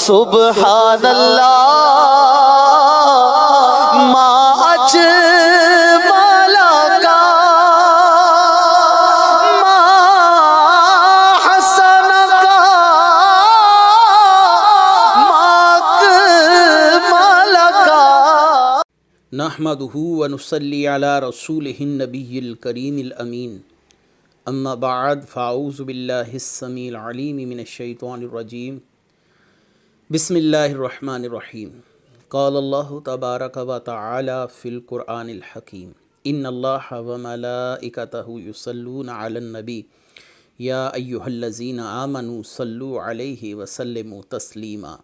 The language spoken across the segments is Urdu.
سبحان اللہ ما اجمل کا ما حسن کا ما اکمل کا نحمدہ ونصلی علی رسولہ النبی الکریم الامین اما بعد فاعوذ باللہ السمیع العلیم من الشیطان الرجیم بسم اللہ الرحمن الرحیم قال اللہ تبارک و تعالی فی القرآن الحکیم ان اللہ وملائکتہ یصلون علی النبی یا ایہا الذین آمنوا صلوا علیہ وسلموا تسلیما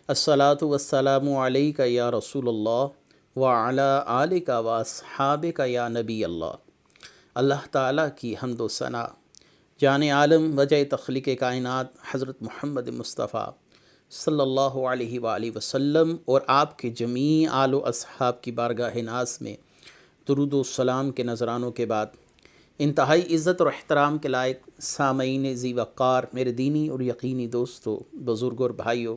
الصلاۃ والسلام علیک یا رسول اللہ وعلی آلک واصحابک یا نبی اللہ۔ اللہ تعالیٰ کی حمد و ثنا، جان عالم وجہ تخلیق کائنات حضرت محمد مصطفیٰ صلی اللہ علیہ وآلہ وسلم اور آپ کے جمیع آل و اصحاب کی بارگاہ ناز میں درود و سلام کے نذرانوں کے بعد، انتہائی عزت اور احترام کے لائق سامعین ذی وقار میرے دینی اور یقینی دوستوں، بزرگوں اور بھائیوں،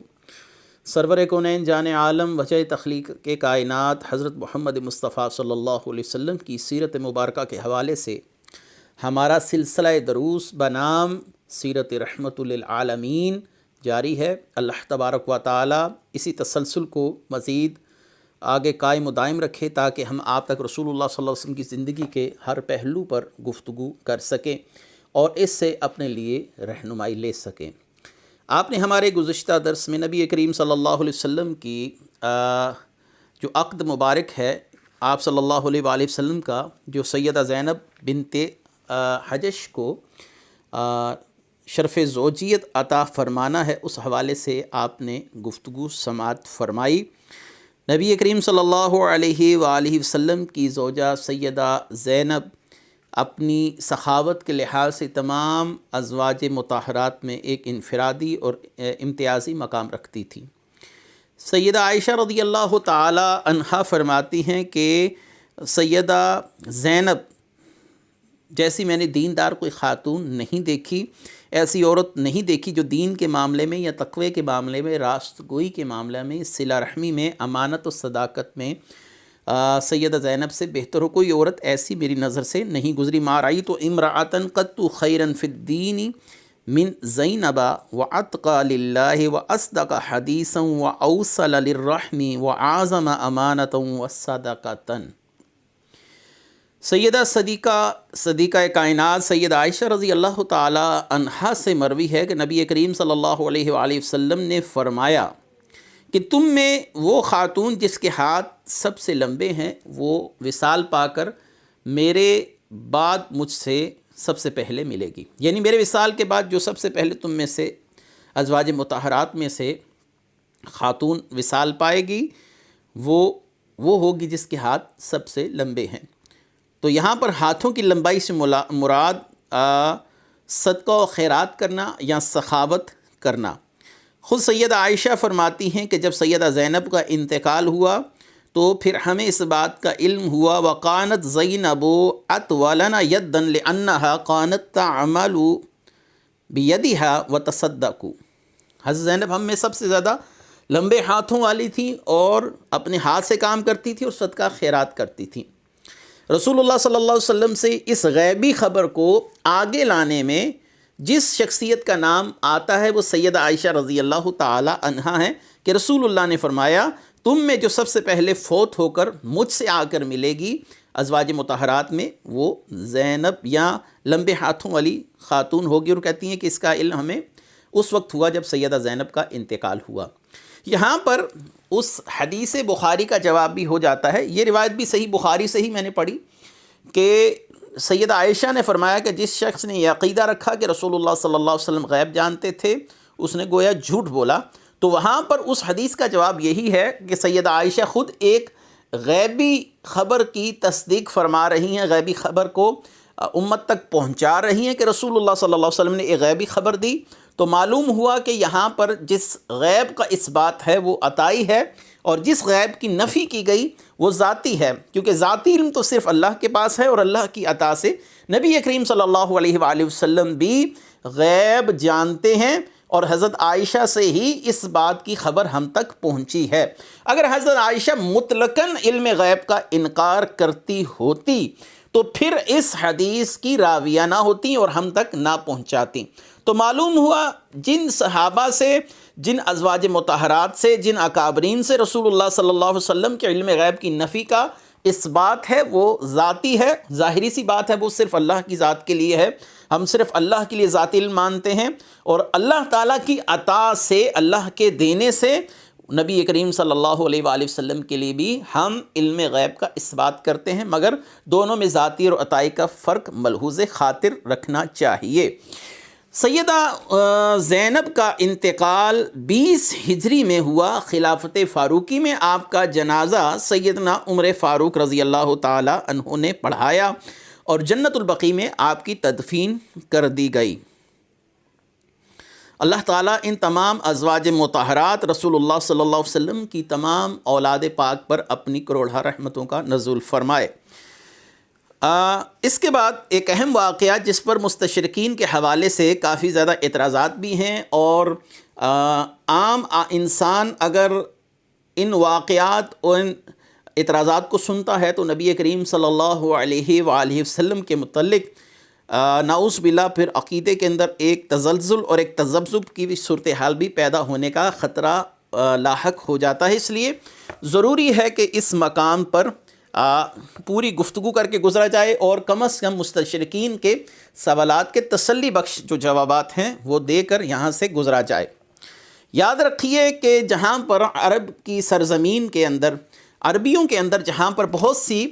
سرور کونین جان عالم وجہ تخلیق کے کائنات حضرت محمد مصطفیٰ صلی اللہ علیہ وسلم کی سیرت مبارکہ کے حوالے سے ہمارا سلسلہ دروس بنام سیرت رحمت للعالمین جاری ہے۔ اللہ تبارک و تعالی اسی تسلسل کو مزید آگے قائم و دائم رکھے تاکہ ہم آپ تک رسول اللہ صلی اللہ علیہ وسلم کی زندگی کے ہر پہلو پر گفتگو کر سکیں اور اس سے اپنے لیے رہنمائی لے سکیں۔ آپ نے ہمارے گزشتہ درس میں نبی کریم صلی اللہ علیہ وسلم کی جو عقد مبارک ہے آپ صلی اللہ علیہ وآلہ وسلم کا، جو سیدہ زینب بنت حجش کو شرف زوجیت عطا فرمانا ہے، اس حوالے سے آپ نے گفتگو سماعت فرمائی۔ نبی کریم صلی اللہ علیہ وآلہ وسلم کی زوجہ سیدہ زینب اپنی سخاوت کے لحاظ سے تمام ازواج مطہرات میں ایک انفرادی اور امتیازی مقام رکھتی تھی۔ سیدہ عائشہ رضی اللہ تعالی عنہا فرماتی ہیں کہ سیدہ زینب جیسی میں نے دیندار کوئی خاتون نہیں دیکھی، ایسی عورت نہیں دیکھی جو دین کے معاملے میں یا تقوی کے معاملے میں، راست گوئی کے معاملے میں، صلہ رحمی میں، امانت و صداقت میں سیدہ زینب سے بہتر ہو۔ کوئی عورت ایسی میری نظر سے نہیں گزری۔ ما رأیت امرأة قط خیرا فی الدین من زینب واتقى للہ واصدق حدیثا واوصل للرحم واعظم امانة وصدقة۔ سیدہ صدیقہ کائنات سیدہ عائشہ رضی اللہ تعالی عنہا سے مروی ہے کہ نبی کریم صلی اللہ علیہ وآلہ وسلم نے فرمایا کہ تم میں وہ خاتون جس کے ہاتھ سب سے لمبے ہیں وہ وصال پا کر میرے بعد مجھ سے سب سے پہلے ملے گی، یعنی میرے وصال کے بعد جو سب سے پہلے تم میں سے ازواج مطہرات میں سے خاتون وصال پائے گی وہ ہوگی جس کے ہاتھ سب سے لمبے ہیں۔ تو یہاں پر ہاتھوں کی لمبائی سے مراد صدقہ و خیرات کرنا یا سخاوت کرنا۔ خود سیدہ عائشہ فرماتی ہیں کہ جب سیدہ زینب کا انتقال ہوا تو پھر ہمیں اس بات کا علم ہوا وَقَانَتْ زَيْنَبُ أَطْوَلَنَا يَدًّا لِأَنَّهَا كَانَتْ تَعْمَلُ بِيَدِهَا وَتَصَدَّقُ۔ حضرت زینب ہم میں سب سے زیادہ لمبے ہاتھوں والی تھیں اور اپنے ہاتھ سے کام کرتی تھی اور صدقہ خیرات کرتی تھیں۔ رسول اللہ صلی اللہ علیہ وسلم سے اس غیبی خبر کو آگے لانے میں جس شخصیت کا نام آتا ہے وہ سیدہ عائشہ رضی اللہ تعالی عنہا ہیں کہ رسول اللہ نے فرمایا تم میں جو سب سے پہلے فوت ہو کر مجھ سے آ کر ملے گی ازواج مطہرات میں وہ زینب یا لمبے ہاتھوں والی خاتون ہوگی، اور کہتی ہیں کہ اس کا علم ہمیں اس وقت ہوا جب سیدہ زینب کا انتقال ہوا۔ یہاں پر اس حدیث بخاری کا جواب بھی ہو جاتا ہے، یہ روایت بھی صحیح بخاری سے ہی میں نے پڑھی کہ سیدہ عائشہ نے فرمایا کہ جس شخص نے یہ عقیدہ رکھا کہ رسول اللہ صلی اللہ علیہ وسلم غیب جانتے تھے اس نے گویا جھوٹ بولا۔ تو وہاں پر اس حدیث کا جواب یہی ہے کہ سیدہ عائشہ خود ایک غیبی خبر کی تصدیق فرما رہی ہیں، غیبی خبر کو امت تک پہنچا رہی ہیں کہ رسول اللہ صلی اللہ علیہ وسلم نے ایک غیبی خبر دی۔ تو معلوم ہوا کہ یہاں پر جس غیب کا اثبات ہے وہ عطائی ہے اور جس غیب کی نفی کی گئی وہ ذاتی ہے، کیونکہ ذاتی علم تو صرف اللہ کے پاس ہے اور اللہ کی عطا سے نبی کریم صلی اللہ علیہ وآلہ وسلم بھی غیب جانتے ہیں اور حضرت عائشہ سے ہی اس بات کی خبر ہم تک پہنچی ہے۔ اگر حضرت عائشہ مطلقاً علم غیب کا انکار کرتی ہوتی تو پھر اس حدیث کی راویہ نہ ہوتی اور ہم تک نہ پہنچاتی۔ تو معلوم ہوا جن صحابہ سے، جن ازواج مطہرات سے، جن اکابرین سے رسول اللہ صلی اللہ علیہ وسلم کے علم غیب کی نفی کا اس بات ہے وہ ذاتی ہے، ظاہری سی بات ہے، وہ صرف اللہ کی ذات کے لیے ہے۔ ہم صرف اللہ کے لیے ذاتی علم مانتے ہیں، اور اللہ تعالیٰ کی عطا سے، اللہ کے دینے سے نبی کریم صلی اللہ علیہ وآلہ وسلم کے لیے بھی ہم علم غیب کا اس بات کرتے ہیں، مگر دونوں میں ذاتی اور عطائی کا فرق ملحوظ خاطر رکھنا چاہیے۔ سیدہ زینب کا انتقال 20 ہجری میں ہوا۔ خلافت فاروقی میں آپ کا جنازہ سیدنا عمر فاروق رضی اللہ تعالی عنہ نے پڑھایا اور جنت البقیع میں آپ کی تدفین کر دی گئی۔ اللہ تعالیٰ ان تمام ازواج مطہرات، رسول اللہ صلی اللہ علیہ وسلم کی تمام اولاد پاک پر اپنی کروڑہ رحمتوں کا نزول فرمائے۔ اس کے بعد ایک اہم واقعہ جس پر مستشرقین کے حوالے سے کافی زیادہ اعتراضات بھی ہیں، اور عام انسان اگر ان واقعات اور ان اعتراضات کو سنتا ہے تو نبی کریم صلی اللہ علیہ وآلہ وسلم کے متعلق نعوذ باللہ پھر عقیدے کے اندر ایک تزلزل اور ایک تذبذب کی بھی صورتحال بھی پیدا ہونے کا خطرہ لاحق ہو جاتا ہے۔ اس لیے ضروری ہے کہ اس مقام پر پوری گفتگو کر کے گزرا جائے، اور کم از کم مستشرقین کے سوالات کے تسلی بخش جو جوابات ہیں وہ دے کر یہاں سے گزرا جائے۔ یاد رکھیے کہ جہاں پر عرب کی سرزمین کے اندر، عربیوں کے اندر جہاں پر بہت سی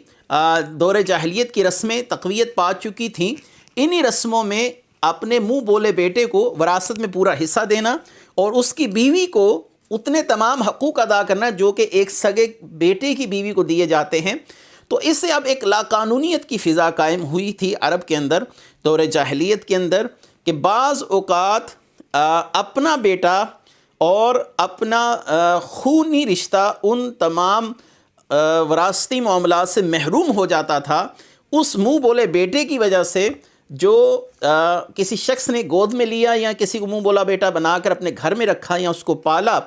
دور جاہلیت کی رسمیں تقویت پا چکی تھیں، انہی رسموں میں اپنے منہ بولے بیٹے کو وراثت میں پورا حصہ دینا اور اس کی بیوی کو اتنے تمام حقوق ادا کرنا جو کہ ایک سگے بیٹے کی بیوی کو دیے جاتے ہیں۔ تو اس سے اب ایک لاقانونیت کی فضا قائم ہوئی تھی عرب کے اندر، دور جاہلیت کے اندر، کہ بعض اوقات اپنا بیٹا اور اپنا خونی رشتہ ان تمام وراثتی معاملات سے محروم ہو جاتا تھا، اس منہ بولے بیٹے کی وجہ سے جو کسی شخص نے گود میں لیا یا کسی کو منہ بولا بیٹا بنا کر اپنے گھر میں رکھا یا اس کو پالا۔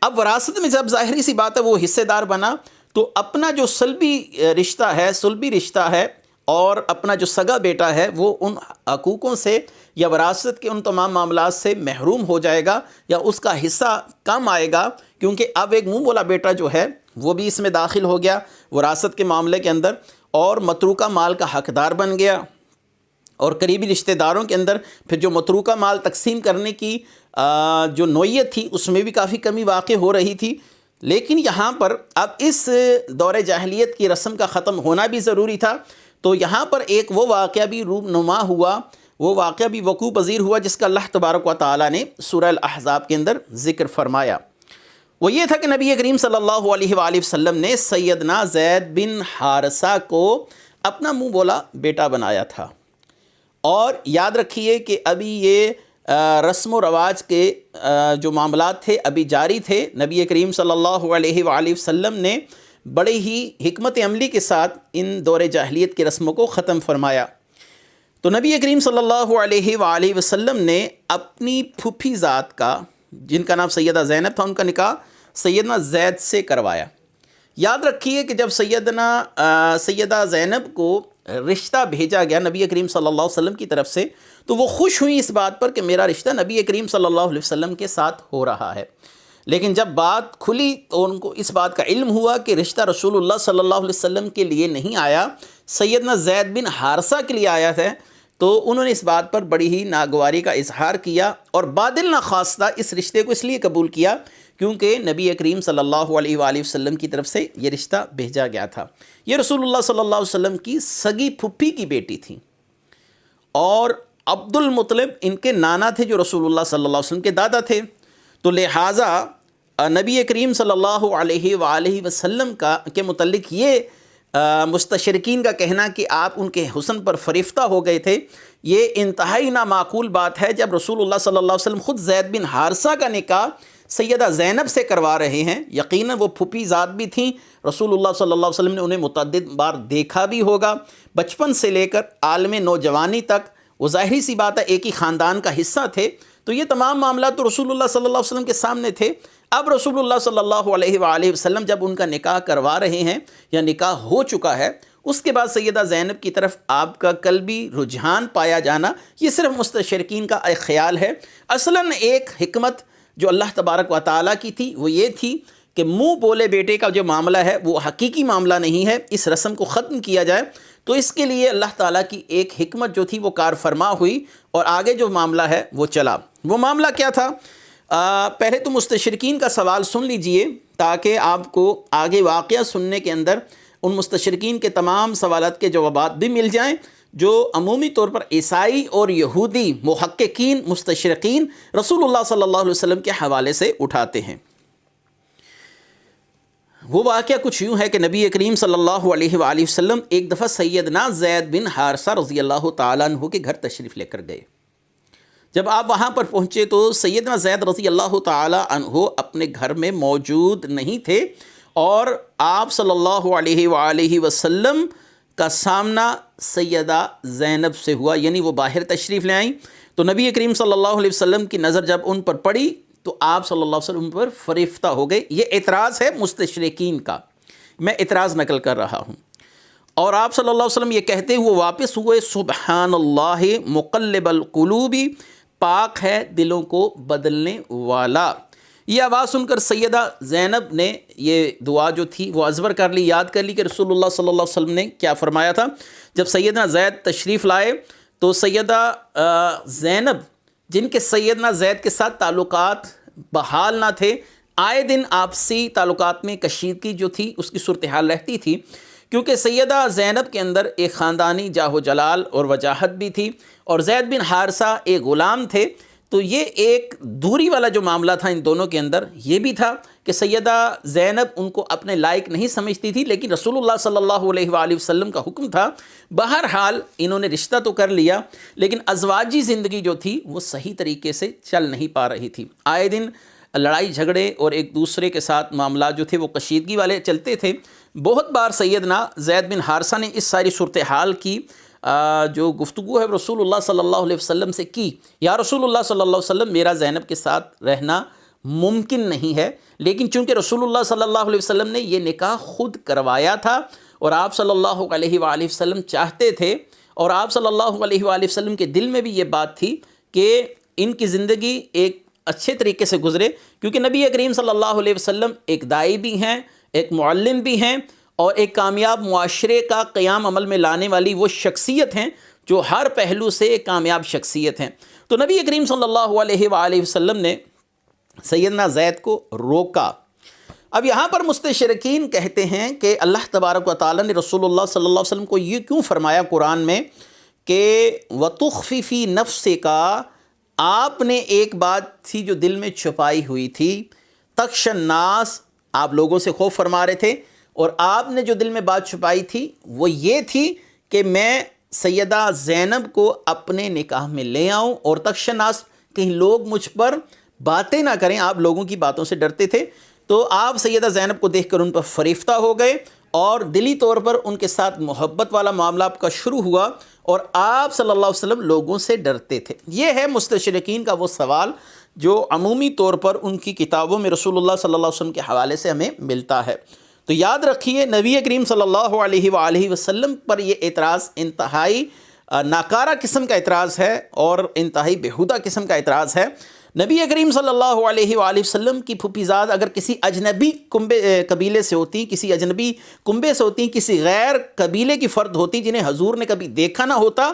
اب وراثت میں جب ظاہری سی بات ہے وہ حصہ دار بنا، تو اپنا جو سلبی رشتہ ہے اور اپنا جو سگا بیٹا ہے وہ ان حقوقوں سے یا وراثت کے ان تمام معاملات سے محروم ہو جائے گا، یا اس کا حصہ کم آئے گا، کیونکہ اب ایک منہ بولا بیٹا جو ہے وہ بھی اس میں داخل ہو گیا وراثت کے معاملے کے اندر، اور متروکہ مال کا حقدار بن گیا۔ اور قریبی رشتہ داروں کے اندر پھر جو متروکہ مال تقسیم کرنے کی جو نوعیت تھی اس میں بھی کافی کمی واقع ہو رہی تھی۔ لیکن یہاں پر اب اس دور جاہلیت کی رسم کا ختم ہونا بھی ضروری تھا، تو یہاں پر ایک وہ واقعہ بھی رونما ہوا، وہ واقعہ بھی وقوع پذیر ہوا جس کا اللہ تبارک و تعالیٰ نے سورہ الاحزاب کے اندر ذکر فرمایا۔ وہ یہ تھا کہ نبی کریم صلی اللہ علیہ وآلہ وسلم نے سیدنا زید بن حارثہ کو اپنا منہ بولا بیٹا بنایا تھا، اور یاد رکھیے کہ ابھی یہ رسم و رواج کے جو معاملات تھے ابھی جاری تھے۔ نبی کریم صلی اللہ علیہ وآلہ وسلم نے بڑے ہی حکمت عملی کے ساتھ ان دور جاہلیت کی رسموں کو ختم فرمایا۔ تو نبی کریم صلی اللہ علیہ وآلہ وسلم نے اپنی پھوپھی ذات کا، جن کا نام سیدہ زینب تھا، ان کا نکاح سیدنا زید سے کروایا۔ یاد رکھیے کہ جب سیدہ زینب کو رشتہ بھیجا گیا نبی کریم صلی اللہ علیہ وسلم کی طرف سے، تو وہ خوش ہوئی اس بات پر کہ میرا رشتہ نبی کریم صلی اللہ علیہ وسلم کے ساتھ ہو رہا ہے۔ لیکن جب بات کھلی تو ان کو اس بات کا علم ہوا کہ رشتہ رسول اللہ صلی اللہ علیہ وسلم کے لیے نہیں آیا، سیدنا زید بن حارثہ کے لیے آیا تھا، تو انہوں نے اس بات پر بڑی ہی ناگواری کا اظہار کیا اور بادل نخواستہ اس رشتے کو اس لیے قبول کیا کیونکہ نبی کریم صلی اللہ علیہ وآلہ وسلم کی طرف سے یہ رشتہ بھیجا گیا تھا۔ یہ رسول اللہ صلی اللہ علیہ وسلم کی سگی پھپھی کی بیٹی تھی، اور عبد المطلب ان کے نانا تھے جو رسول اللہ صلی اللہ علیہ وسلم کے دادا تھے۔ تو لہٰذا نبی کریم صلی اللہ علیہ وآلہ وسلم کے متعلق یہ مستشرقین کا کہنا کہ آپ ان کے حسن پر فریفتہ ہو گئے تھے، یہ انتہائی نامعقول بات ہے جب رسول اللہ صلی اللہ علیہ وسلم خود زید بن حارثہ کا نکاح سیدہ زینب سے کروا رہے ہیں۔ یقیناً وہ پھوپھی ذات بھی تھیں، رسول اللہ صلی اللہ علیہ وسلم نے انہیں متعدد بار دیکھا بھی ہوگا، بچپن سے لے کر عالم نوجوانی تک وہ ظاہری سی بات ہے ایک ہی خاندان کا حصہ تھے، تو یہ تمام معاملات تو رسول اللہ صلی اللہ علیہ وسلم کے سامنے تھے۔ اب رسول اللہ صلی اللہ علیہ وآلہ وسلم جب ان کا نکاح کروا رہے ہیں یا نکاح ہو چکا ہے، اس کے بعد سیدہ زینب کی طرف آپ کا قلبی رجحان پایا جانا یہ صرف مستشرقین کا ایک خیال ہے۔ اصلاً ایک حکمت جو اللہ تبارک و تعالیٰ کی تھی وہ یہ تھی کہ منہ بولے بیٹے کا جو معاملہ ہے وہ حقیقی معاملہ نہیں ہے، اس رسم کو ختم کیا جائے۔ تو اس کے لیے اللہ تعالیٰ کی ایک حکمت جو تھی وہ کار فرما ہوئی اور آگے جو معاملہ ہے وہ چلا۔ وہ معاملہ کیا تھا؟ پہلے تو مستشرقین کا سوال سن لیجئے تاکہ آپ کو آگے واقعہ سننے کے اندر ان مستشرقین کے تمام سوالات کے جوابات بھی مل جائیں جو عمومی طور پر عیسائی اور یہودی محققین مستشرقین رسول اللہ صلی اللہ علیہ وسلم کے حوالے سے اٹھاتے ہیں۔ وہ واقعہ کچھ یوں ہے کہ نبی کریم صلی اللہ علیہ وآلہ وسلم ایک دفعہ سیدنا زید بن حارثہ رضی اللہ تعالیٰ عنہ کے گھر تشریف لے کر گئے۔ جب آپ وہاں پر پہنچے تو سیدنا زید رضی اللہ تعالیٰ عنہ اپنے گھر میں موجود نہیں تھے اور آپ صلی اللہ علیہ وآلہ وسلم کا سامنا سیدہ زینب سے ہوا، یعنی وہ باہر تشریف لے آئیں۔ تو نبی کریم صلی اللہ علیہ وسلم کی نظر جب ان پر پڑی تو آپ صلی اللہ علیہ وسلم پر فریفتہ ہو گئے۔ یہ اعتراض ہے مستشرقین کا، میں اعتراض نقل کر رہا ہوں۔ اور آپ صلی اللہ علیہ وسلم یہ کہتے ہوئے واپس ہوئے، سبحان اللہ مقلب القلوب، پاک ہے دلوں کو بدلنے والا۔ یہ آواز سن کر سیدہ زینب نے یہ دعا جو تھی وہ ازبر کر لی، یاد کر لی کہ رسول اللہ صلی اللہ علیہ وسلم نے کیا فرمایا تھا۔ جب سیدنا زید تشریف لائے تو سیدہ زینب، جن کے سیدنا زید کے ساتھ تعلقات بحال نہ تھے، آئے دن آپسی تعلقات میں کشیدگی جو تھی اس کی صورتحال رہتی تھی، کیونکہ سیدہ زینب کے اندر ایک خاندانی جاہ و جلال اور وجاہت بھی تھی اور زید بن حارثہ ایک غلام تھے۔ تو یہ ایک دوری والا جو معاملہ تھا ان دونوں کے اندر، یہ بھی تھا کہ سیدہ زینب ان کو اپنے لائق نہیں سمجھتی تھی، لیکن رسول اللہ صلی اللہ علیہ وآلہ وسلم کا حکم تھا۔ بہرحال انہوں نے رشتہ تو کر لیا لیکن ازواجی زندگی جو تھی وہ صحیح طریقے سے چل نہیں پا رہی تھی۔ آئے دن لڑائی جھگڑے اور ایک دوسرے کے ساتھ معاملات جو تھے وہ کشیدگی والے چلتے تھے۔ بہت بار سیدنا زید بن حارثہ نے اس ساری صورتحال کی جو گفتگو ہے رسول اللہ صلی اللہ علیہ وسلم سے کی، یا رسول اللہ صلی اللہ علیہ وسلم میرا زینب کے ساتھ رہنا ممکن نہیں ہے، لیکن چونکہ رسول اللہ صلی اللہ علیہ وسلم نے یہ نکاح خود کروایا تھا اور آپ صلی اللہ علیہ وآلہ وسلم چاہتے تھے اور آپ صلی اللہ علیہ وآلہ وسلم کے دل میں بھی یہ بات تھی کہ ان کی زندگی ایک اچھے طریقے سے گزرے، کیونکہ نبی کریم صلی اللہ علیہ وسلم ایک داعی بھی ہیں، ایک معلم بھی ہیں اور ایک کامیاب معاشرے کا قیام عمل میں لانے والی وہ شخصیت ہیں جو ہر پہلو سے ایک کامیاب شخصیت ہیں۔ تو نبی کریم صلی اللہ علیہ وآلہ وسلم نے سیدنا زید کو روکا۔ اب یہاں پر مستشرقین کہتے ہیں کہ اللہ تبارک و تعالیٰ نے رسول اللہ صلی اللہ علیہ وسلم کو یہ کیوں فرمایا قرآن میں کہ وَتُخْفِي فِي نَفْسِكَ، آپ نے ایک بات تھی جو دل میں چھپائی ہوئی تھی، تخشى الناس، آپ لوگوں سے خوف فرما رہے تھے اور آپ نے جو دل میں بات چھپائی تھی وہ یہ تھی کہ میں سیدہ زینب کو اپنے نکاح میں لے آؤں اور تخشى الناس، کہیں لوگ مجھ پر باتیں نہ کریں، آپ لوگوں کی باتوں سے ڈرتے تھے۔ تو آپ سیدہ زینب کو دیکھ کر ان پر فریفتہ ہو گئے اور دلی طور پر ان کے ساتھ محبت والا معاملہ آپ کا شروع ہوا اور آپ صلی اللہ علیہ وسلم لوگوں سے ڈرتے تھے۔ یہ ہے مستشرقین کا وہ سوال جو عمومی طور پر ان کی کتابوں میں رسول اللہ صلی اللہ علیہ وسلم کے حوالے سے ہمیں ملتا ہے۔ تو یاد رکھیے نبی کریم صلی اللہ علیہ وآلہ وسلم پر یہ اعتراض انتہائی ناکارہ قسم کا اعتراض ہے اور انتہائی بیہودہ قسم کا اعتراض ہے۔ نبی کریم صلی اللہ علیہ وآلہ وسلم کی پھوپھی زاد اگر کسی اجنبی قبیلے سے ہوتی، کسی اجنبی کنبے سے ہوتی، کسی غیر قبیلے کی فرد ہوتی جنہیں حضور نے کبھی دیکھا نہ ہوتا،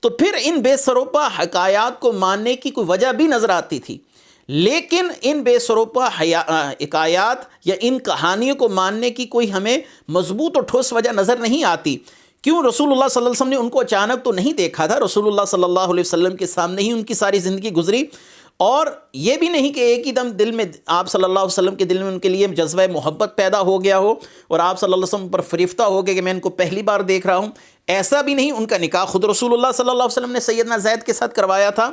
تو پھر ان بے سروپا حکایات کو ماننے کی کوئی وجہ بھی نظر آتی تھی، لیکن ان بے سروپا حکایات یا ان کہانیوں کو ماننے کی کوئی ہمیں مضبوط اور ٹھوس وجہ نظر نہیں آتی۔ کیوں؟ رسول اللہ صلی اللہ علیہ وسلم نے ان کو اچانک تو نہیں دیکھا تھا، رسول اللہ صلی اللہ علیہ وسلم کے سامنے ہی ان کی ساری زندگی گزری، اور یہ بھی نہیں کہ ایک ہی دم دل میں آپ صلی اللہ علیہ وسلم کے دل میں ان کے لیے جذبہ محبت پیدا ہو گیا ہو اور آپ صلی اللہ علیہ وسلم پر فریفتہ ہو گئے کہ میں ان کو پہلی بار دیکھ رہا ہوں، ایسا بھی نہیں۔ ان کا نکاح خود رسول اللہ صلی اللہ علیہ وسلم نے سیدنا زید کے ساتھ کروایا تھا۔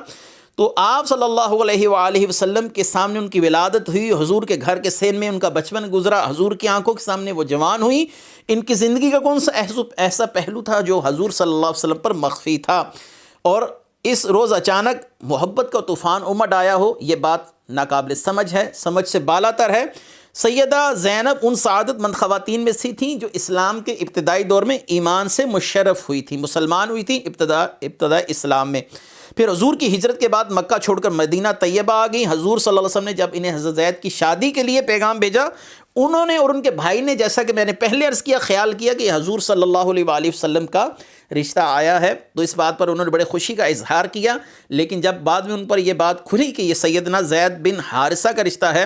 تو آپ صلی اللہ علیہ وآلہ وسلم کے سامنے ان کی ولادت ہوئی، حضور کے گھر کے سین میں ان کا بچپن گزرا، حضور کی آنکھوں کے سامنے وہ جوان ہوئی۔ ان کی زندگی کا کون سا ایسا پہلو تھا جو حضور صلی اللہ علیہ وسلم پر مخفی تھا؟ اور اس روز اچانک محبت کا طوفان امڈ آیا ہو، یہ بات ناقابل سمجھ ہے، سمجھ سے بالاتر ہے۔ سیدہ زینب ان سعادت مند خواتین میں سے تھیں جو اسلام کے ابتدائی دور میں ایمان سے مشرف ہوئی تھیں، مسلمان ہوئی تھیں ابتدا اسلام میں۔ پھر حضور کی ہجرت کے بعد مکہ چھوڑ کر مدینہ طیبہ آ گئیں۔ حضور صلی اللہ علیہ وسلم نے جب انہیں حضرت زید کی شادی کے لیے پیغام بھیجا، انہوں نے اور ان کے بھائی نے، جیسا کہ میں نے پہلے عرض کیا، خیال کیا کہ حضور صلی اللہ علیہ وآلہ وسلم کا رشتہ آیا ہے، تو اس بات پر انہوں نے بڑے خوشی کا اظہار کیا۔ لیکن جب بعد میں ان پر یہ بات کھلی کہ یہ سیدنا زید بن حارثہ کا رشتہ ہے،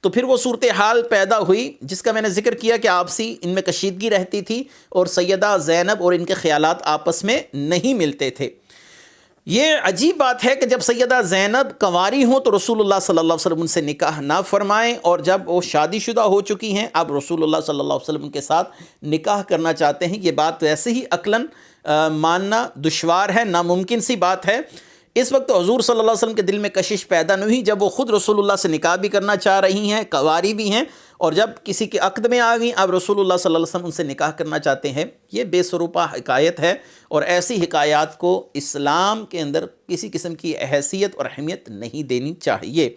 تو پھر وہ صورتحال پیدا ہوئی جس کا میں نے ذکر کیا کہ آپسی ان میں کشیدگی رہتی تھی اور سیدہ زینب اور ان کے خیالات آپس میں نہیں ملتے تھے۔ یہ عجیب بات ہے کہ جب سیدہ زینب کنواری ہوں تو رسول اللہ صلی اللہ علیہ وسلم ان سے نکاح نہ فرمائیں، اور جب وہ شادی شدہ ہو چکی ہیں اب رسول اللہ صلی اللہ علیہ وسلم کے ساتھ نکاح کرنا چاہتے ہیں۔ یہ بات ویسے ہی عقلاً ماننا دشوار ہے، ناممکن سی بات ہے۔ اس وقت حضور صلی اللہ علیہ وسلم کے دل میں کشش پیدا نہیں ہوئی جب وہ خود رسول اللہ سے نکاح بھی کرنا چاہ رہی ہیں، کنواری بھی ہیں، اور جب کسی کے عقد میں آ گئیں اب رسول اللہ صلی اللہ علیہ وسلم ان سے نکاح کرنا چاہتے ہیں۔ یہ بے سروپا حکایت ہے، اور ایسی حکایات کو اسلام کے اندر کسی قسم کی حیثیت اور اہمیت نہیں دینی چاہیے۔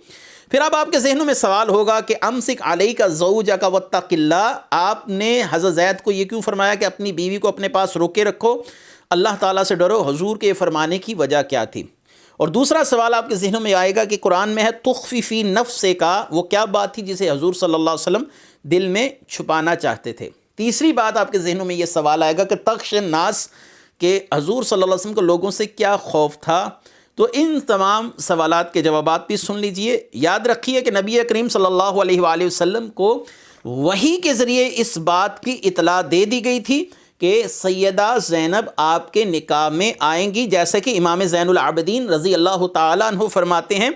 پھر اب آپ کے ذہنوں میں سوال ہوگا کہ امسک علیک زوجک واتق اللہ، آپ نے حضرت زید کو یہ کیوں فرمایا کہ اپنی بیوی کو اپنے پاس روکے رکھو، اللہ تعالیٰ سے ڈرو؟ حضور کے فرمانے کی وجہ کیا تھی؟ اور دوسرا سوال آپ کے ذہنوں میں آئے گا کہ قرآن میں ہے تخفی فی نفسک کا، وہ کیا بات تھی جسے حضور صلی اللہ علیہ وسلم دل میں چھپانا چاہتے تھے؟ تیسری بات آپ کے ذہنوں میں یہ سوال آئے گا کہ تخش الناس، کہ حضور صلی اللہ علیہ وسلم کو لوگوں سے کیا خوف تھا؟ تو ان تمام سوالات کے جوابات بھی سن لیجئے۔ یاد رکھیے کہ نبی کریم صلی اللہ علیہ وآلہ وسلم کو وحی کے ذریعے اس بات کی اطلاع دے دی گئی تھی کہ سیدہ زینب آپ کے نکاح میں آئیں گی، جیسے کہ امام زین العابدین رضی اللہ تعالیٰ عنہ فرماتے ہیں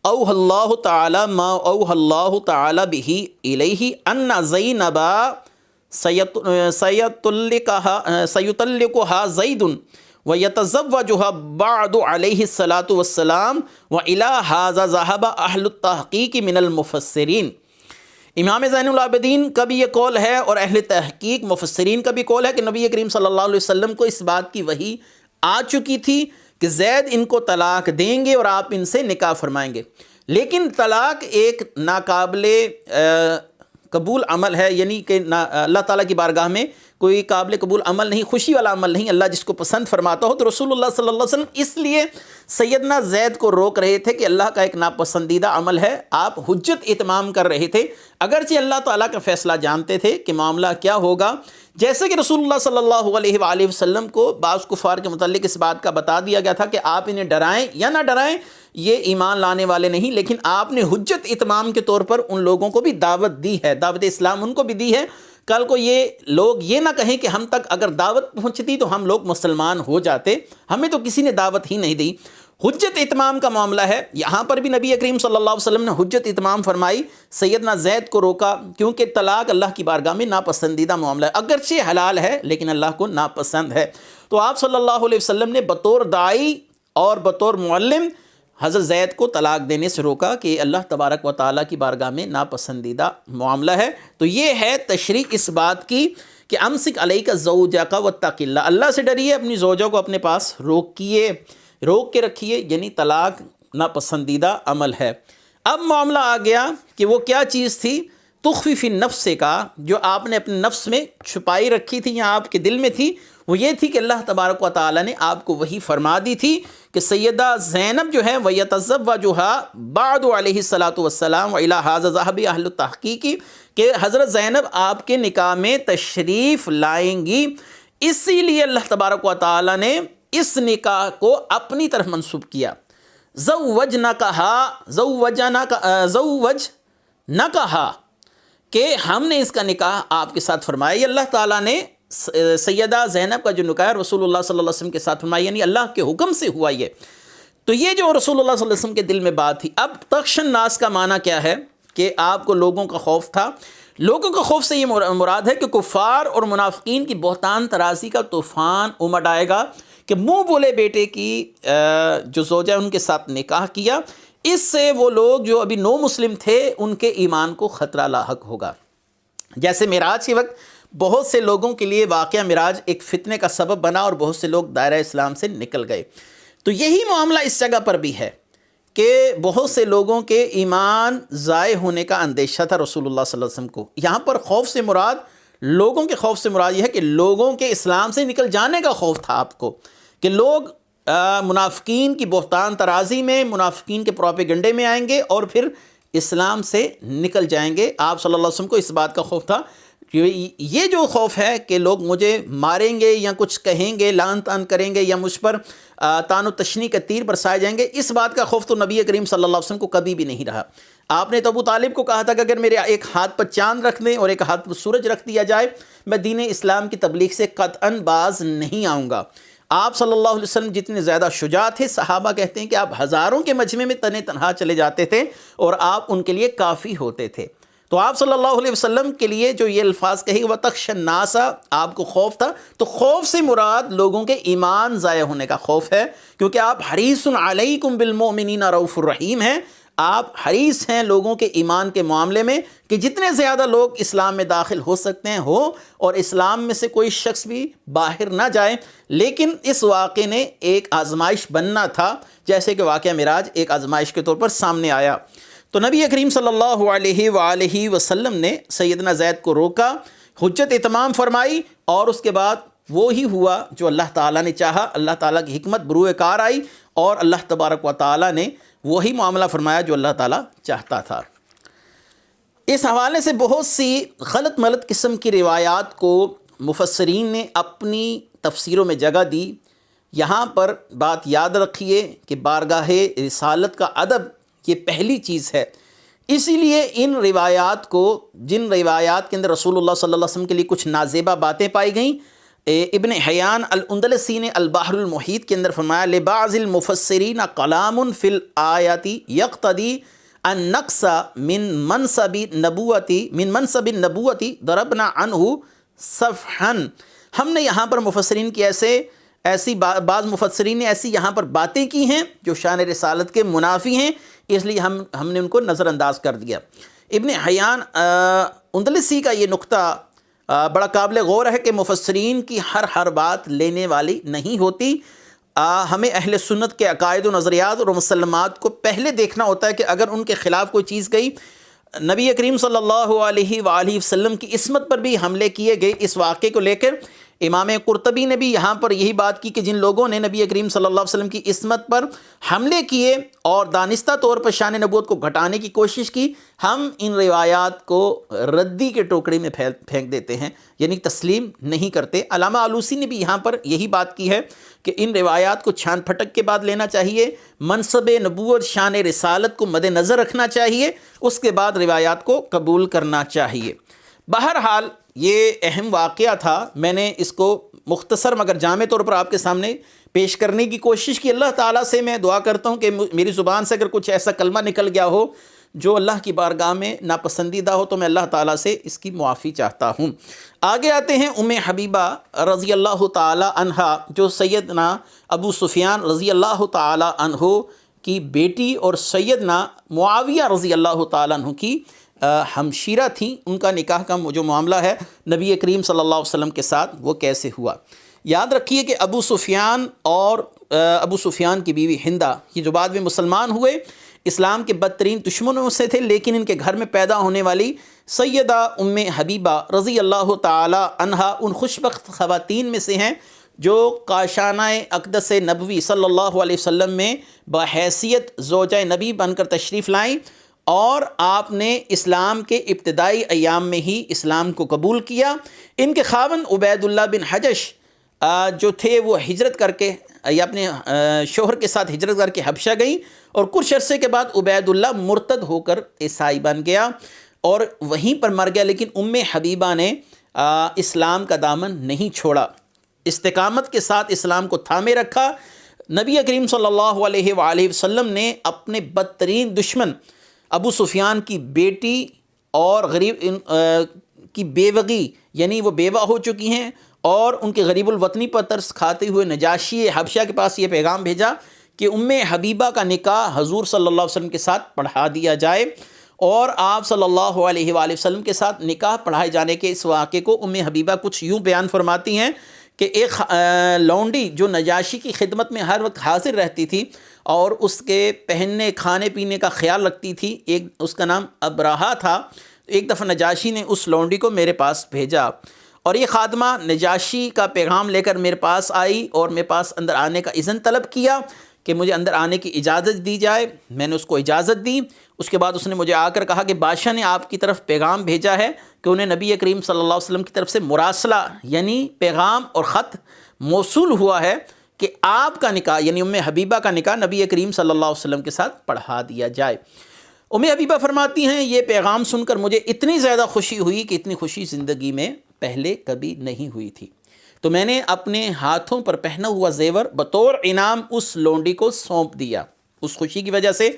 اوحى اللہ تعالیٰ ما اوحى اللہ تعالیٰ بہ الیہ ان زینب سیطلقها زید ویتزوجها بعد علیہ الصلاۃ والسلام وإلی ھذا ذهب اہل التحقیق من المفسرین۔ امام زین العابدین کا بھی یہ قول ہے اور اہل تحقیق مفسرین کا بھی قول ہے کہ نبی کریم صلی اللہ علیہ وسلم کو اس بات کی وحی آ چکی تھی کہ زید ان کو طلاق دیں گے اور آپ ان سے نکاح فرمائیں گے۔ لیکن طلاق ایک ناقابل قبول عمل ہے، یعنی کہ اللہ تعالیٰ کی بارگاہ میں کوئی قابل قبول عمل نہیں، خوشی والا عمل نہیں۔ اللہ جس کو پسند فرماتا ہو، تو رسول اللہ صلی اللہ علیہ وسلم اس لیے سیدنا زید کو روک رہے تھے کہ اللہ کا ایک ناپسندیدہ عمل ہے، آپ حجت اتمام کر رہے تھے، اگرچہ اللہ تعالیٰ کا فیصلہ جانتے تھے کہ معاملہ کیا ہوگا۔ جیسے کہ رسول اللہ صلی اللہ علیہ وآلہ وسلم کو بعض کفار کے متعلق اس بات کا بتا دیا گیا تھا کہ آپ انہیں ڈرائیں یا نہ ڈرائیں، یہ ایمان لانے والے نہیں، لیکن آپ نے حجت اتمام کے طور پر ان لوگوں کو بھی دعوت دی ہے، دعوت اسلام ان کو بھی دی ہے۔ کل کو یہ لوگ یہ نہ کہیں کہ ہم تک اگر دعوت پہنچتی تو ہم لوگ مسلمان ہو جاتے، ہمیں تو کسی نے دعوت ہی نہیں دی۔ حجت اتمام کا معاملہ ہے، یہاں پر بھی نبی کریم صلی اللہ علیہ وسلم نے حجت اتمام فرمائی، سیدنا زید کو روکا، کیونکہ طلاق اللہ کی بارگاہ میں ناپسندیدہ معاملہ ہے، اگرچہ حلال ہے لیکن اللہ کو ناپسند ہے۔ تو آپ صلی اللہ علیہ وسلم نے بطور داعی اور بطور معلم حضرت زید کو طلاق دینے سے روکا کہ اللہ تبارک و تعالیٰ کی بارگاہ میں ناپسندیدہ معاملہ ہے۔ تو یہ ہے تشریح اس بات کی کہ امسک علیک زوجک واتق اللہ، اللہ سے ڈریے، اپنی زوجہ کو اپنے پاس روک کے رکھیے، یعنی طلاق ناپسندیدہ عمل ہے۔ اب معاملہ آ گیا کہ وہ کیا چیز تھی، تخفی فی نفس کا، جو آپ نے اپنے نفس میں چھپائی رکھی تھی یا آپ کے دل میں تھی، وہ یہ تھی کہ اللہ تبارک و تعالیٰ نے آپ کو وہی فرما دی تھی کہ سیدہ زینب جو ہے وَيَتَزَوَّجُهَا بَعْدُ علیہ الصلاۃ والسلام وَإِلَى هَذَا ذَهَبَ أَهْلُ التَّحْقِيقِ، کہ حضرت زینب آپ کے نکاح میں تشریف لائیں گی۔ اسی لیے اللہ تبارک و تعالیٰ نے اس نکاح کو اپنی طرف منسوب کیا۔ زوجناکہا کہ ہم نے اس کا نکاح آپ کے ساتھ فرمایا۔ یہ اللہ تعالیٰ نے سیدہ زینب کا جو نکاح رسول اللہ صلی اللہ علیہ وسلم کے ساتھ فرمایا، یعنی اللہ کے حکم سے ہوا یہ۔ تو یہ جو رسول اللہ صلی اللہ علیہ وسلم کے دل میں بات تھی۔ اب تخش الناس کا معنی کیا ہے کہ آپ کو لوگوں کا خوف تھا۔ لوگوں کا خوف سے یہ مراد ہے کہ کفار اور منافقین کی بہتان ترازی کا طوفان امڈ آئے گا کہ منہ بولے بیٹے کی جو زوجہ ان کے ساتھ نکاح کیا، اس سے وہ لوگ جو ابھی نو مسلم تھے ان کے ایمان کو خطرہ لاحق ہوگا۔ جیسے معراج کے وقت بہت سے لوگوں کے لیے واقعہ معراج ایک فتنے کا سبب بنا اور بہت سے لوگ دائرہ اسلام سے نکل گئے۔ تو یہی معاملہ اس جگہ پر بھی ہے کہ بہت سے لوگوں کے ایمان ضائع ہونے کا اندیشہ تھا رسول اللہ صلی اللہ علیہ وسلم کو۔ یہاں پر خوف سے مراد، لوگوں کے خوف سے مراد یہ ہے کہ لوگوں کے اسلام سے نکل جانے کا خوف تھا آپ کو، کہ لوگ منافقین کی بہتان ترازی میں، منافقین کے پروپیگنڈے میں آئیں گے اور پھر اسلام سے نکل جائیں گے۔ آپ صلی اللہ علیہ وسلم کو اس بات کا خوف تھا کہ یہ جو خوف ہے کہ لوگ مجھے ماریں گے یا کچھ کہیں گے، لعن طعن کریں گے یا مجھ پر طعن و تشنیع کے تیر برسائے جائیں گے، اس بات کا خوف تو نبی کریم صلی اللہ علیہ وسلم کو کبھی بھی نہیں رہا۔ آپ نے تو ابو طالب کو کہا تھا کہ اگر میرے ایک ہاتھ پر چاند رکھ دیں اور ایک ہاتھ پر سورج رکھ دیا جائے، میں دین اسلام کی تبلیغ سے قطعاً باز نہیں آؤں گا۔ آپ صلی اللہ علیہ وسلم جتنے زیادہ شجاع تھے، صحابہ کہتے ہیں کہ آپ ہزاروں کے مجمع میں تنے تنہا چلے جاتے تھے اور آپ ان کے لیے کافی ہوتے تھے۔ تو آپ صلی اللہ علیہ وسلم کے لیے جو یہ الفاظ کہے وَتَخْشَى النَّاسَ، آپ کو خوف تھا، تو خوف سے مراد لوگوں کے ایمان ضائع ہونے کا خوف ہے، کیونکہ آپ حریص علیکم بالمؤمنین رؤوف الرحیم ہیں۔ آپ حریص ہیں لوگوں کے ایمان کے معاملے میں کہ جتنے زیادہ لوگ اسلام میں داخل ہو سکتے ہیں ہو، اور اسلام میں سے کوئی شخص بھی باہر نہ جائے۔ لیکن اس واقعے نے ایک آزمائش بننا تھا، جیسے کہ واقعہ معراج ایک آزمائش کے طور پر سامنے آیا۔ تو نبی کریم صلی اللہ علیہ وآلہ وسلم نے سیدنا زید کو روکا، حجت اتمام فرمائی، اور اس کے بعد وہی ہوا جو اللہ تعالیٰ نے چاہا۔ اللہ تعالیٰ کی حکمت بروئے کار آئی اور اللہ تبارک و تعالیٰ نے وہی معاملہ فرمایا جو اللہ تعالیٰ چاہتا تھا۔ اس حوالے سے بہت سی غلط ملط قسم کی روایات کو مفسرین نے اپنی تفسیروں میں جگہ دی۔ یہاں پر بات یاد رکھیے کہ بارگاہ رسالت کا ادب یہ پہلی چیز ہے، اسی لیے ان روایات کو، جن روایات کے اندر رسول اللہ صلی اللہ علیہ وسلم کے لیے کچھ نازیبہ باتیں پائی گئیں، ابن حیان الاندلسی نے البحر المحیط کے اندر فرمایا لبعض المفسرین کلام فی الآیات یقتضی النقص من منصب النبوتی ضربنا عنہ صفحا۔ ہم نے یہاں پر مفسرین کی ایسی بعض مفسرین نے ایسی یہاں پر باتیں کی ہیں جو شان رسالت کے منافی ہیں، اس لیے ہم نے ان کو نظر انداز کر دیا۔ ابن حیان اندلسی کا یہ نقطہ بڑا قابل غور ہے کہ مفسرین کی ہر بات لینے والی نہیں ہوتی۔ ہمیں اہل سنت کے عقائد و نظریات اور مسلمات کو پہلے دیکھنا ہوتا ہے کہ اگر ان کے خلاف کوئی چیز گئی، نبی کریم صلی اللہ علیہ وآلہ وسلم کی عصمت پر بھی حملے کیے گئے۔ اس واقعے کو لے کر امام قرطبی نے بھی یہاں پر یہی بات کی کہ جن لوگوں نے نبی کریم صلی اللہ علیہ وسلم کی عصمت پر حملے کیے اور دانستہ طور پر شان نبوت کو گھٹانے کی کوشش کی، ہم ان روایات کو ردی کے ٹوکرے میں پھینک دیتے ہیں، یعنی تسلیم نہیں کرتے۔ علامہ آلوسی نے بھی یہاں پر یہی بات کی ہے کہ ان روایات کو چھان پھٹک کے بعد لینا چاہیے، منصب نبوت شان رسالت کو مد نظر رکھنا چاہیے، اس کے بعد روایات کو قبول کرنا چاہیے۔ بہرحال یہ اہم واقعہ تھا، میں نے اس کو مختصر مگر جامع طور پر آپ کے سامنے پیش کرنے کی کوشش کی۔ اللہ تعالیٰ سے میں دعا کرتا ہوں کہ میری زبان سے اگر کچھ ایسا کلمہ نکل گیا ہو جو اللہ کی بارگاہ میں ناپسندیدہ ہو تو میں اللہ تعالیٰ سے اس کی معافی چاہتا ہوں۔ آگے آتے ہیں ام حبیبہ رضی اللہ تعالیٰ عنہا، جو سیدنا ابو سفیان رضی اللہ تعالیٰ عنہ کی بیٹی اور سیدنا معاویہ رضی اللہ تعالیٰ عنہ کی ہمشیرہ تھیں۔ ان کا نکاح کا جو معاملہ ہے نبی کریم صلی اللہ علیہ وسلم کے ساتھ وہ کیسے ہوا۔ یاد رکھیے کہ ابو سفیان اور ابو سفیان کی بیوی ہندہ، یہ جو بعد میں مسلمان ہوئے، اسلام کے بدترین دشمنوں سے تھے، لیکن ان کے گھر میں پیدا ہونے والی سیدہ ام حبیبہ رضی اللہ تعالی عنہا ان خوشبخت خواتین میں سے ہیں جو کاشانہ اقدس نبوی صلی اللہ علیہ وسلم میں بحیثیت زوجہ نبی بن کر تشریف لائیں، اور آپ نے اسلام کے ابتدائی ایام میں ہی اسلام کو قبول کیا۔ ان کے خاوند عبید اللہ بن حجش جو تھے وہ ہجرت کر کے یا اپنے شوہر کے ساتھ ہجرت کر کے حبشہ گئیں، اور کچھ عرصے کے بعد عبید اللہ مرتد ہو کر عیسائی بن گیا اور وہیں پر مر گیا۔ لیکن ام حبیبہ نے اسلام کا دامن نہیں چھوڑا، استقامت کے ساتھ اسلام کو تھامے رکھا۔ نبی کریم صلی اللہ علیہ وآلہ وسلم نے اپنے بدترین دشمن ابو سفیان کی بیٹی اور غریب کی بیوگی، یعنی وہ بیوہ ہو چکی ہیں، اور ان کے غریب الوطنی پر ترس کھاتے ہوئے نجاشی حبشہ کے پاس یہ پیغام بھیجا کہ ام حبیبہ کا نکاح حضور صلی اللہ علیہ وسلم کے ساتھ پڑھا دیا جائے، اور آپ صلی اللہ علیہ وآلہ وسلم کے ساتھ نکاح پڑھائے جانے کے اس واقعے کو ام حبیبہ کچھ یوں بیان فرماتی ہیں کہ ایک لونڈی جو نجاشی کی خدمت میں ہر وقت حاضر رہتی تھی اور اس کے پہننے کھانے پینے کا خیال رکھتی تھی، ایک اس کا نام ابراہا تھا۔ ایک دفعہ نجاشی نے اس لونڈی کو میرے پاس بھیجا اور یہ خادمہ نجاشی کا پیغام لے کر میرے پاس آئی اور میرے پاس اندر آنے کا اذن طلب کیا کہ مجھے اندر آنے کی اجازت دی جائے۔ میں نے اس کو اجازت دی۔ اس کے بعد اس نے مجھے آ کر کہا کہ بادشاہ نے آپ کی طرف پیغام بھیجا ہے کہ انہیں نبی کریم صلی اللہ علیہ وسلم کی طرف سے مراسلہ یعنی پیغام اور خط موصول ہوا ہے کہ آپ کا نکاح یعنی ام حبیبہ کا نکاح نبی کریم صلی اللہ علیہ وسلم کے ساتھ پڑھا دیا جائے۔ ام حبیبہ فرماتی ہیں یہ پیغام سن کر مجھے اتنی زیادہ خوشی ہوئی کہ اتنی خوشی زندگی میں پہلے کبھی نہیں ہوئی تھی، تو میں نے اپنے ہاتھوں پر پہنا ہوا زیور بطور انعام اس لونڈی کو سونپ دیا اس خوشی کی وجہ سے۔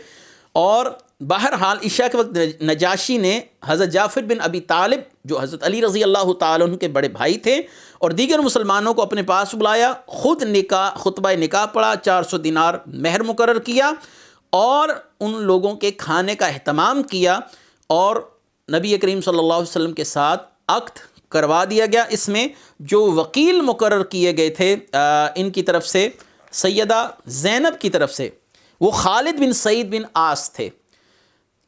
اور بہرحال عشاء کے وقت نجاشی نے حضرت جعفر بن ابی طالب جو حضرت علی رضی اللہ تعالیٰ عنہ کے بڑے بھائی تھے اور دیگر مسلمانوں کو اپنے پاس بلایا، خود خطبہ نکاح پڑھا، 400 دینار مہر مقرر کیا اور ان لوگوں کے کھانے کا اہتمام کیا اور نبی کریم صلی اللہ علیہ وسلم کے ساتھ عقد کروا دیا گیا۔ اس میں جو وکیل مقرر کیے گئے تھے ان کی طرف سے سیدہ زینب کی طرف سے وہ خالد بن سعید بن عاص تھے،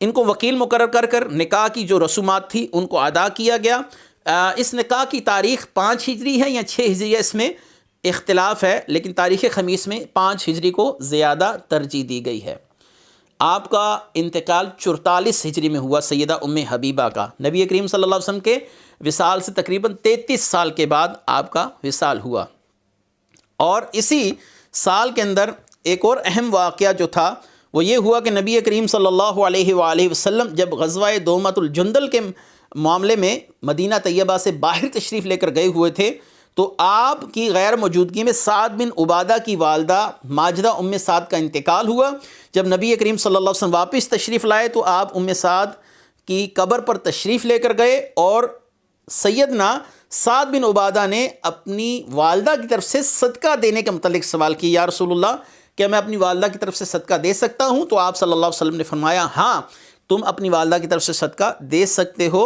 ان کو وکیل مقرر کر کر نکاح کی جو رسومات تھی ان کو ادا کیا گیا۔ اس نکاح کی تاریخ 5 ہجری ہے یا 6 ہجری ہے، اس میں اختلاف ہے، لیکن تاریخ خمیس میں 5 ہجری کو زیادہ ترجیح دی گئی ہے۔ آپ کا انتقال 44 ہجری میں ہوا سیدہ ام حبیبہ کا۔ نبی کریم صلی اللہ علیہ وسلم کے وصال سے تقریباً 33 سال کے بعد آپ کا وصال ہوا۔ اور اسی سال کے اندر ایک اور اہم واقعہ جو تھا وہ یہ ہوا کہ نبی کریم صلی اللہ علیہ وآلہ وسلم جب غزوہ دومۃ الجندل کے معاملے میں مدینہ طیبہ سے باہر تشریف لے کر گئے ہوئے تھے تو آپ کی غیر موجودگی میں سعد بن عبادہ کی والدہ ماجدہ ام سعد کا انتقال ہوا۔ جب نبی کریم صلی اللہ علیہ وسلم واپس تشریف لائے تو آپ ام سعد کی قبر پر تشریف لے کر گئے اور سیدنا سعد بن عبادہ نے اپنی والدہ کی طرف سے صدقہ دینے کے متعلق سوال کیا، یا رسول اللہ کیا میں اپنی والدہ کی طرف سے صدقہ دے سکتا ہوں؟ تو آپ صلی اللہ علیہ وسلم نے فرمایا ہاں تم اپنی والدہ کی طرف سے صدقہ دے سکتے ہو،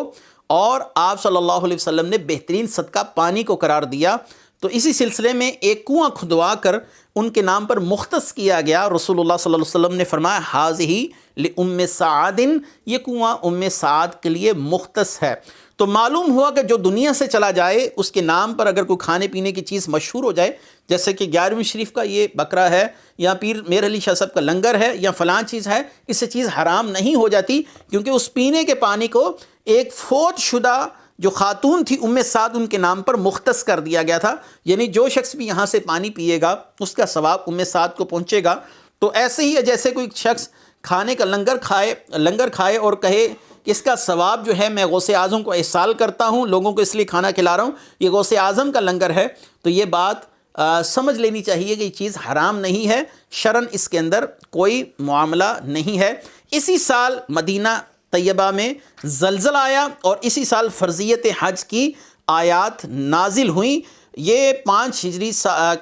اور آپ صلی اللہ علیہ وسلم نے بہترین صدقہ پانی کو قرار دیا۔ تو اسی سلسلے میں ایک کنواں کھدوا کر ان کے نام پر مختص کیا گیا۔ رسول اللہ صلی اللہ علیہ وسلم نے فرمایا حاذہ لأم سعد، یہ کنواں ام سعد کے لیے مختص ہے۔ تو معلوم ہوا کہ جو دنیا سے چلا جائے اس کے نام پر اگر کوئی کھانے پینے کی چیز مشہور ہو جائے، جیسے کہ 11ویں شریف کا یہ بکرا ہے یا پیر میر علی شاہ صاحب کا لنگر ہے یا فلاں چیز ہے، اس سے چیز حرام نہیں ہو جاتی، کیونکہ اس پینے کے پانی کو ایک فوت شدہ جو خاتون تھی ام سعد ان کے نام پر مختص کر دیا گیا تھا، یعنی جو شخص بھی یہاں سے پانی پیے گا اس کا ثواب ام سعد کو پہنچے گا۔ تو ایسے ہی ہے جیسے کوئی شخص کھانے کا لنگر کھائے اور کہے کہ اس کا ثواب جو ہے میں غوث اعظم کو احسال کرتا ہوں، لوگوں کو اس لیے کھانا کھلا رہا ہوں، یہ غوث اعظم کا لنگر ہے، تو یہ بات سمجھ لینی چاہیے کہ یہ چیز حرام نہیں ہے، شرعاً اس کے اندر کوئی معاملہ نہیں ہے۔ اسی سال مدینہ طیبہ میں زلزلہ آیا اور اسی سال فرضیت حج کی آیات نازل ہوئیں۔ یہ 5 ہجری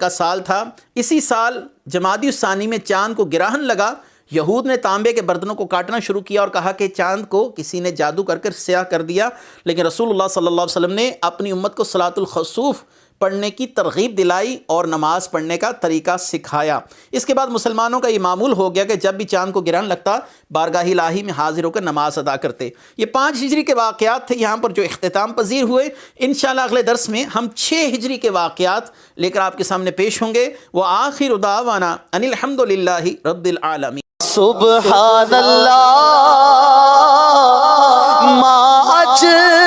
کا سال تھا۔ اسی سال جمادی الثانی میں چاند کو گرہن لگا، یہود نے تانبے کے برتنوں کو کاٹنا شروع کیا اور کہا کہ چاند کو کسی نے جادو کر کر سیاہ کر دیا، لیکن رسول اللہ صلی اللہ علیہ وسلم نے اپنی امت کو صلاۃ الخسوف پڑھنے کی ترغیب دلائی اور نماز پڑھنے کا طریقہ سکھایا۔ اس کے بعد مسلمانوں کا یہ معمول ہو گیا کہ جب بھی چاند کو گرہن لگتا بارگاہ الہی میں حاضر ہو کر نماز ادا کرتے۔ یہ 5 ہجری کے واقعات تھے یہاں پر جو اختتام پذیر ہوئے۔ انشاءاللہ اگلے درس میں ہم 6 ہجری کے واقعات لے کر آپ کے سامنے پیش ہوں گے۔ وآخر دعوانا ان الحمدللہ رب العالمین۔ سبحان اللہ ما اجمل